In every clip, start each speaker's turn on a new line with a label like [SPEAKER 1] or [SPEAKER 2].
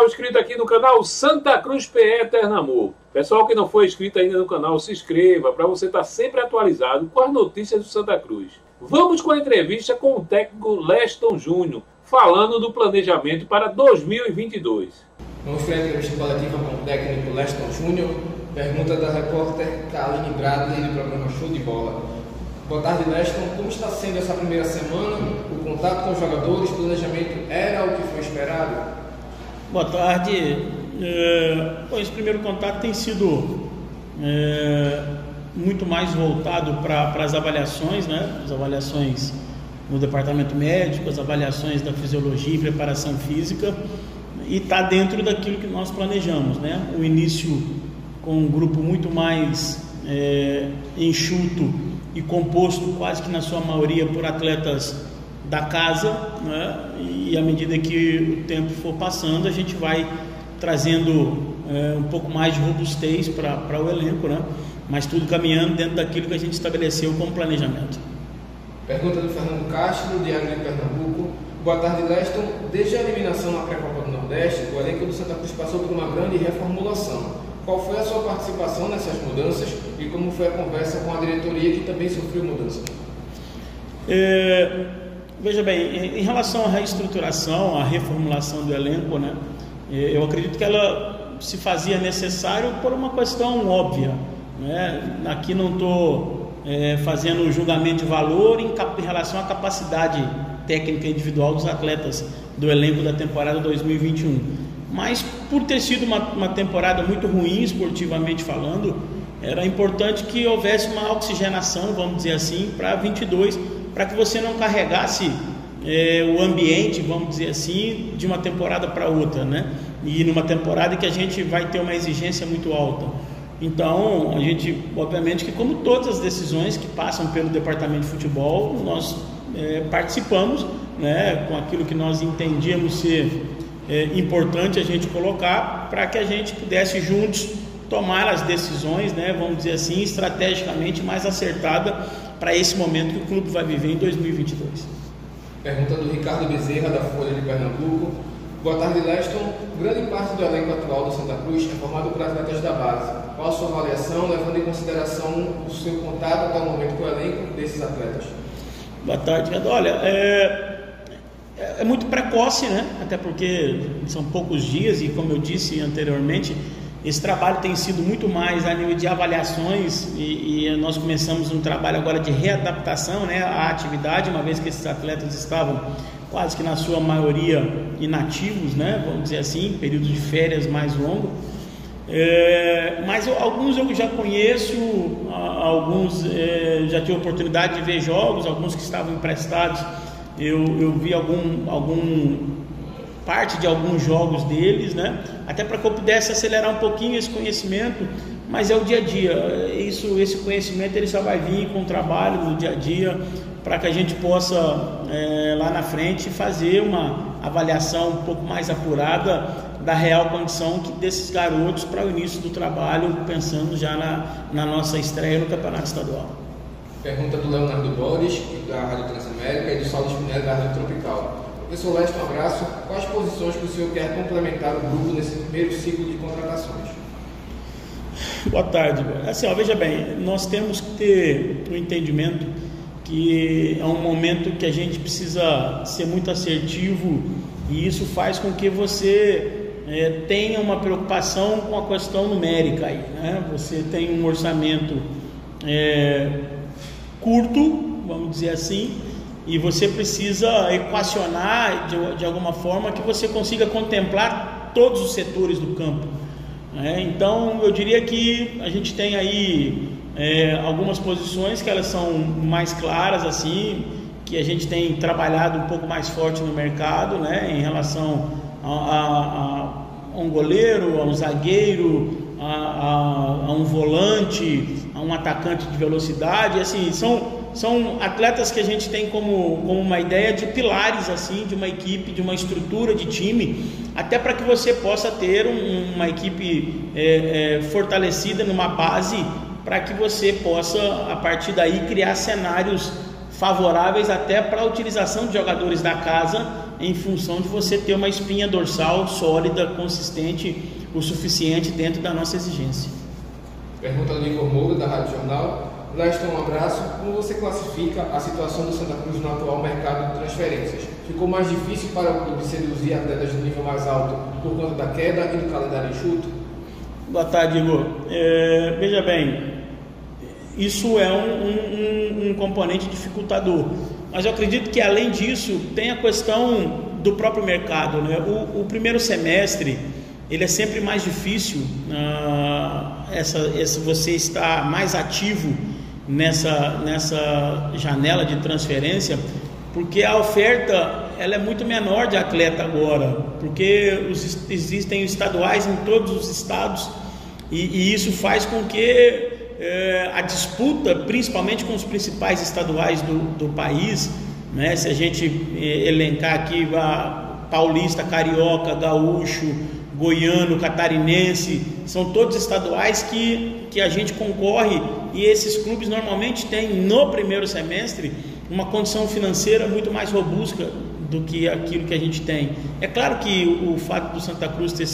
[SPEAKER 1] pessoal inscrito aqui no canal Santa Cruz PE Eternamor. Pessoal que não foi inscrito ainda no canal, se inscreva para você estar sempre atualizado com as notícias do Santa Cruz. Vamos com a entrevista com o técnico Leston Júnior, falando do planejamento para 2022.
[SPEAKER 2] Vamos para a entrevista coletiva com o técnico Leston Júnior. Pergunta da repórter Kaline Bradley do programa Show de Bola. Boa tarde, Leston. Como está sendo essa primeira semana? O contato com os jogadores, o planejamento era o que foi esperado?
[SPEAKER 3] Boa tarde. Esse primeiro contato tem sido muito mais voltado para as avaliações, né? As avaliações no departamento médico, as avaliações da fisiologia e preparação física, e está dentro daquilo que nós planejamos, né? O início com um grupo muito mais enxuto e composto quase que na sua maioria por atletas da casa, né? E à medida que o tempo for passando, a gente vai trazendo um pouco mais de robustez para o elenco, né? Mas tudo caminhando dentro daquilo que a gente estabeleceu como planejamento.
[SPEAKER 2] Pergunta do Fernando Castro, do Diário de Pernambuco. Boa tarde, Leston. Desde a eliminação na pré-copa do Nordeste, o elenco do Santa Cruz passou por uma grande reformulação. Qual foi a sua participação nessas mudanças e como foi a conversa com a diretoria, que também sofreu mudanças?
[SPEAKER 3] Veja bem, em relação à reestruturação, à reformulação do elenco, né, eu acredito que ela se fazia necessário por uma questão óbvia, né? Aqui não estou fazendo julgamento de valor em relação à capacidade técnica individual dos atletas do elenco da temporada 2021, mas por ter sido uma temporada muito ruim esportivamente falando, era importante que houvesse uma oxigenação, vamos dizer assim, para 22, para que você não carregasse o ambiente, vamos dizer assim, de uma temporada para outra, né? E numa temporada que a gente vai ter uma exigência muito alta. Então, a gente, obviamente, que como todas as decisões que passam pelo departamento de futebol, nós participamos, né, com aquilo que nós entendíamos ser importante a gente colocar, para que a gente pudesse juntos tomar as decisões, né, vamos dizer assim, estrategicamente mais acertada para esse momento que o clube vai viver em 2022.
[SPEAKER 2] Pergunta do Ricardo Bezerra, da Folha de Pernambuco. Boa tarde, Leston. Grande parte do elenco atual do Santa Cruz é formado por atletas da base. Qual a sua avaliação, levando em consideração o seu contato até o momento com o elenco desses atletas?
[SPEAKER 3] Boa tarde, Ricardo. Olha, é muito precoce, né? Até porque são poucos dias e, como eu disse anteriormente, esse trabalho tem sido muito mais a nível de avaliações e nós começamos um trabalho agora de readaptação, né, à atividade, uma vez que esses atletas estavam quase que na sua maioria inativos, né, vamos dizer assim, período de férias mais longo. Mas alguns eu já conheço, alguns já tive a oportunidade de ver jogos, alguns que estavam emprestados, eu vi parte de alguns jogos deles, né? Até para que eu pudesse acelerar um pouquinho esse conhecimento, mas é o dia a dia. Esse conhecimento ele só vai vir com o trabalho do dia a dia, para que a gente possa lá na frente fazer uma avaliação um pouco mais apurada da real condição desses garotos para o início do trabalho, pensando já na nossa estreia no Campeonato Estadual.
[SPEAKER 2] Pergunta do Leonardo Borges, da Rádio Transamérica, e do Saulo Spinelli, da Rádio Tropical. Professor Leston, um abraço. Quais posições que o senhor quer complementar o grupo nesse primeiro ciclo de contratações?
[SPEAKER 3] Boa tarde. Assim, veja bem, nós temos que ter um entendimento que é um momento que a gente precisa ser muito assertivo, e isso faz com que você tenha uma preocupação com a questão numérica aí, né? Você tem um orçamento curto, vamos dizer assim, e você precisa equacionar de alguma forma que você consiga contemplar todos os setores do campo, né? Então eu diria que a gente tem aí algumas posições que elas são mais claras, assim, que a gente tem trabalhado um pouco mais forte no mercado, né, em relação a um goleiro, a um zagueiro, a um volante, a um atacante de velocidade. Assim, são atletas que a gente tem como uma ideia de pilares, assim, de uma equipe, de uma estrutura de time, até para que você possa ter uma equipe fortalecida numa base, para que você possa, a partir daí, criar cenários favoráveis até para a utilização de jogadores da casa em função de você ter uma espinha dorsal sólida, consistente, o suficiente dentro da nossa exigência.
[SPEAKER 2] Pergunta do Igor Moura, da Rádio Jornal. Leston, um abraço. Como você classifica a situação do Santa Cruz no atual mercado de transferências? Ficou mais difícil para o clube seduzir atletas de nível mais alto por conta da queda e do calendário enxuto?
[SPEAKER 3] Boa tarde, Igor. Veja bem, isso é um componente dificultador, mas eu acredito que além disso tem a questão do próprio mercado, né? O primeiro semestre ele é sempre mais difícil, você está mais ativo nessa janela de transferência, porque a oferta ela é muito menor de atleta agora, porque existem estaduais em todos os estados e isso faz com que a disputa, principalmente com os principais estaduais do país, né? Se a gente elencar aqui paulista, carioca, gaúcho, goiano, catarinense, são todos estaduais que a gente concorre, e esses clubes normalmente têm no primeiro semestre uma condição financeira muito mais robusta do que aquilo que a gente tem. É claro que o fato do Santa Cruz ter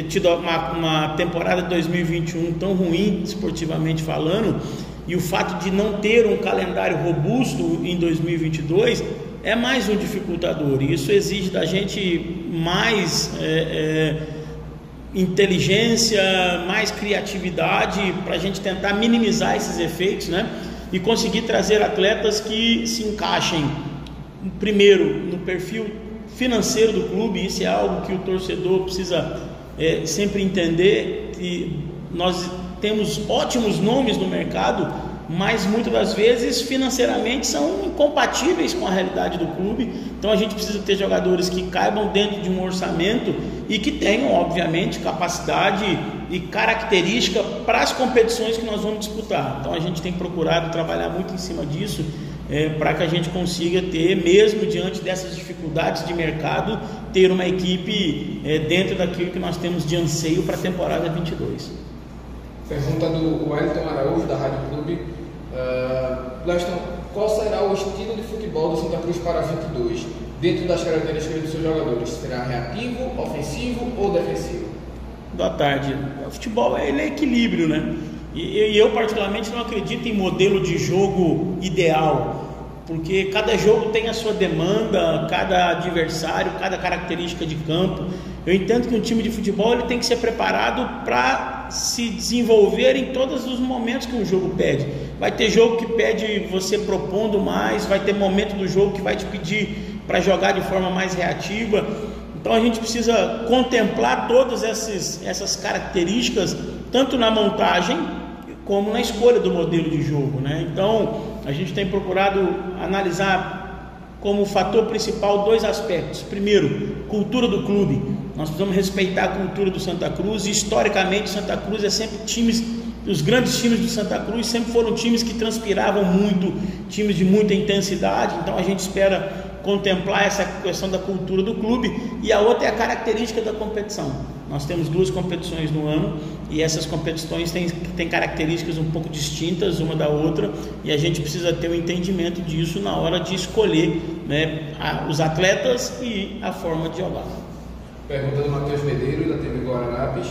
[SPEAKER 3] tido uma temporada de 2021 tão ruim, esportivamente falando, e o fato de não ter um calendário robusto em 2022 é mais um dificultador, e isso exige da gente mais inteligência, mais criatividade para a gente tentar minimizar esses efeitos, né? E conseguir trazer atletas que se encaixem primeiro no perfil financeiro do clube. Isso é algo que o torcedor precisa sempre entender, que nós temos ótimos nomes no mercado, mas muitas das vezes financeiramente são incompatíveis com a realidade do clube. Então a gente precisa ter jogadores que caibam dentro de um orçamento e que tenham, obviamente, capacidade e característica para as competições que nós vamos disputar. Então a gente tem procurado trabalhar muito em cima disso, para que a gente consiga ter, mesmo diante dessas dificuldades de mercado, ter uma equipe dentro daquilo que nós temos de anseio para a temporada 22.
[SPEAKER 2] Pergunta do Wellington Araújo, da Rádio Clube. Leston, qual será o estilo de futebol do Santa Cruz para 22, dentro das características dos seus jogadores? Será reativo, ofensivo ou defensivo?
[SPEAKER 3] Boa tarde. O futebol ele é equilíbrio, né? E eu particularmente não acredito em modelo de jogo ideal, porque cada jogo tem a sua demanda, cada adversário, cada característica de campo. Eu entendo que um time de futebol ele tem que ser preparado para se desenvolver em todos os momentos que um jogo pede. Vai ter jogo que pede você propondo mais, vai ter momento do jogo que vai te pedir para jogar de forma mais reativa. Então a gente precisa contemplar todas essas características, tanto na montagem como na escolha do modelo de jogo, né? Então a gente tem procurado analisar como fator principal dois aspectos. Primeiro, cultura do clube. Nós precisamos respeitar a cultura do Santa Cruz, e historicamente Santa Cruz é sempre os grandes times do Santa Cruz sempre foram times que transpiravam muito, times de muita intensidade. Então a gente espera contemplar essa questão da cultura do clube, e a outra é a característica da competição. Nós temos 2 competições no ano, e essas competições têm características um pouco distintas uma da outra, e a gente precisa ter um entendimento disso na hora de escolher, né, os atletas e a forma de jogar.
[SPEAKER 2] Pergunta do Matheus Medeiros, da TV Guararapes.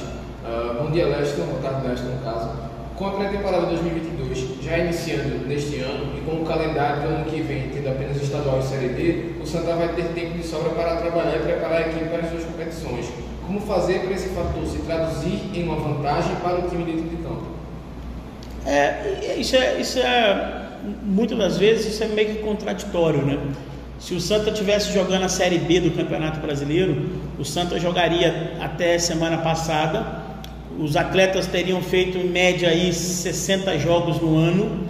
[SPEAKER 2] Bom dia, Leston. Boa tarde, Leston, no caso. Com a pré-temporada 2022 já iniciando neste ano, e com o calendário do ano que vem tendo apenas estadual e Série B, o Santa vai ter tempo de sobra para trabalhar e preparar a equipe para as suas competições. Como fazer para esse fator se traduzir em uma vantagem para o time dentro de campo?
[SPEAKER 3] Isso é muitas das vezes isso é meio que contraditório, né? Se o Santa estivesse jogando a Série B do Campeonato Brasileiro, o Santa jogaria até semana passada. Os atletas teriam feito em média aí 60 jogos no ano.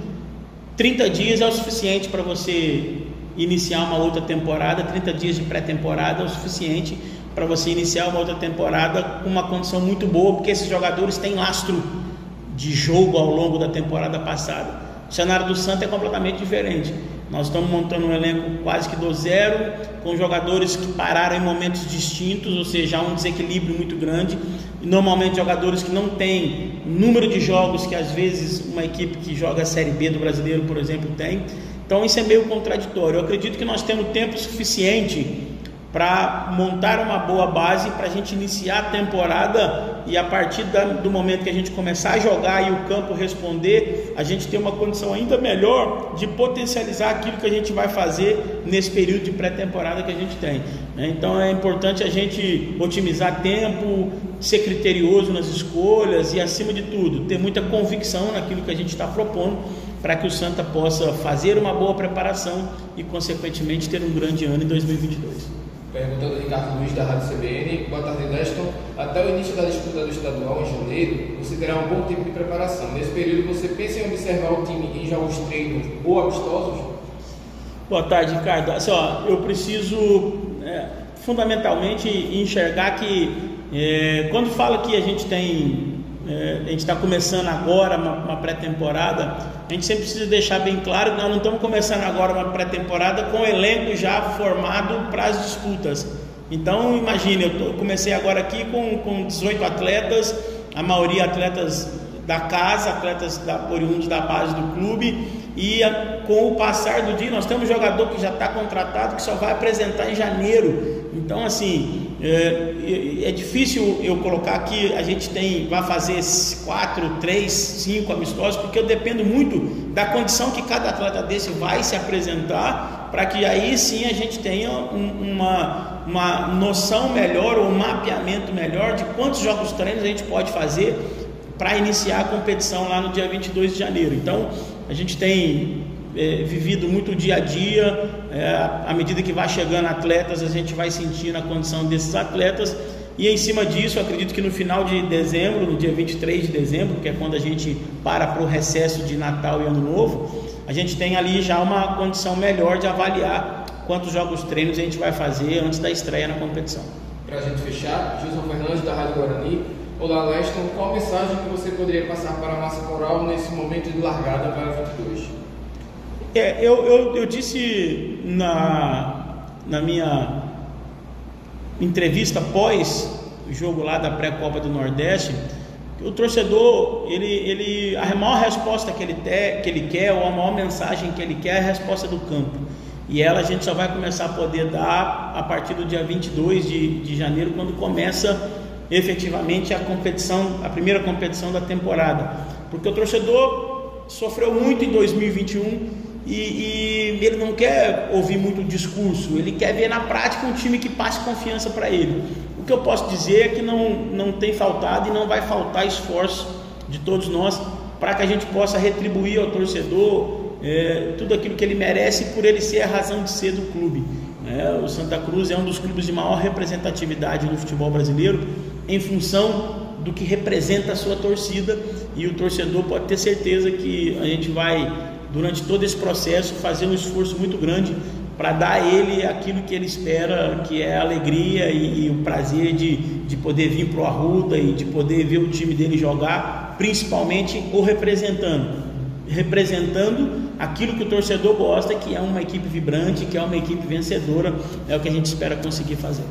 [SPEAKER 3] 30 dias é o suficiente para você iniciar uma outra temporada. 30 dias de pré-temporada é o suficiente para você iniciar uma outra temporada com uma condição muito boa, porque esses jogadores têm lastro de jogo ao longo da temporada passada. O cenário do Santa é completamente diferente. Nós estamos montando um elenco quase que do zero, com jogadores que pararam em momentos distintos, ou seja, há um desequilíbrio muito grande. E normalmente jogadores que não têm o número de jogos que às vezes uma equipe que joga a Série B do Brasileiro, por exemplo, tem. Então isso é meio contraditório. Eu acredito que nós temos tempo suficiente para montar uma boa base para a gente iniciar a temporada, e a partir do momento que a gente começar a jogar e o campo responder, a gente tem uma condição ainda melhor de potencializar aquilo que a gente vai fazer nesse período de pré-temporada que a gente tem, né? Então é importante a gente otimizar tempo, ser criterioso nas escolhas e, acima de tudo, ter muita convicção naquilo que a gente está propondo, para que o Santa possa fazer uma boa preparação e, consequentemente, ter um grande ano em 2022.
[SPEAKER 2] Pergunta do Ricardo Luiz, da Rádio CBN. Boa tarde, Leston. Até o início da disputa do estadual, em janeiro, você terá um bom tempo de preparação. Nesse período, você pensa em observar o time em jogos treinos ou amistosos?
[SPEAKER 3] Boa tarde, Ricardo. Assim, eu preciso, fundamentalmente, enxergar que, quando fala que a gente está começando agora uma pré-temporada, a gente sempre precisa deixar bem claro que nós não estamos começando agora uma pré-temporada com o elenco já formado para as disputas. Então imagine, eu comecei agora aqui com 18 atletas, a maioria atletas da casa, atletas oriundos da base do clube, e com o passar do dia nós temos um jogador que já está contratado, que só vai apresentar em janeiro. Então assim, é difícil eu colocar que a gente vai fazer 4, 3, 5 amistosos, porque eu dependo muito da condição que cada atleta desse vai se apresentar, para que aí sim a gente tenha uma noção melhor, ou um mapeamento melhor de quantos jogos treinos a gente pode fazer para iniciar a competição lá no dia 22 de janeiro. Então a gente tem vivido muito o dia a dia, à medida que vai chegando atletas, a gente vai sentindo a condição desses atletas, e em cima disso, eu acredito que no final de dezembro, no dia 23 de dezembro, que é quando a gente para o recesso de Natal e Ano Novo, a gente tem ali já uma condição melhor de avaliar quantos jogos treinos a gente vai fazer antes da estreia na competição.
[SPEAKER 2] Para a gente fechar, Gilson Fernandes, da Rádio Guarani. Olá, Leston, qual mensagem que você poderia passar para a massa coral nesse momento de largada para 22?
[SPEAKER 3] Eu disse na minha entrevista pós o jogo lá da pré-copa do Nordeste, que o torcedor, a maior resposta que ele quer, ou a maior mensagem que ele quer, é a resposta do campo, e ela a gente só vai começar a poder dar a partir do dia 22 de janeiro, quando começa efetivamente a primeira competição da temporada, porque o torcedor sofreu muito em 2021 e ele não quer ouvir muito discurso, ele quer ver na prática um time que passe confiança para ele. O que eu posso dizer é que não tem faltado e não vai faltar esforço de todos nós para que a gente possa retribuir ao torcedor tudo aquilo que ele merece, por ele ser a razão de ser do clube. O Santa Cruz é um dos clubes de maior representatividade no futebol brasileiro, em função do que representa a sua torcida, e o torcedor pode ter certeza que a gente vai, durante todo esse processo, fazer um esforço muito grande para dar a ele aquilo que ele espera, que é a alegria e o prazer de poder vir para o Arruda e de poder ver o time dele jogar, principalmente o representando aquilo que o torcedor gosta, que é uma equipe vibrante, que é uma equipe vencedora. É o que a gente espera conseguir fazer.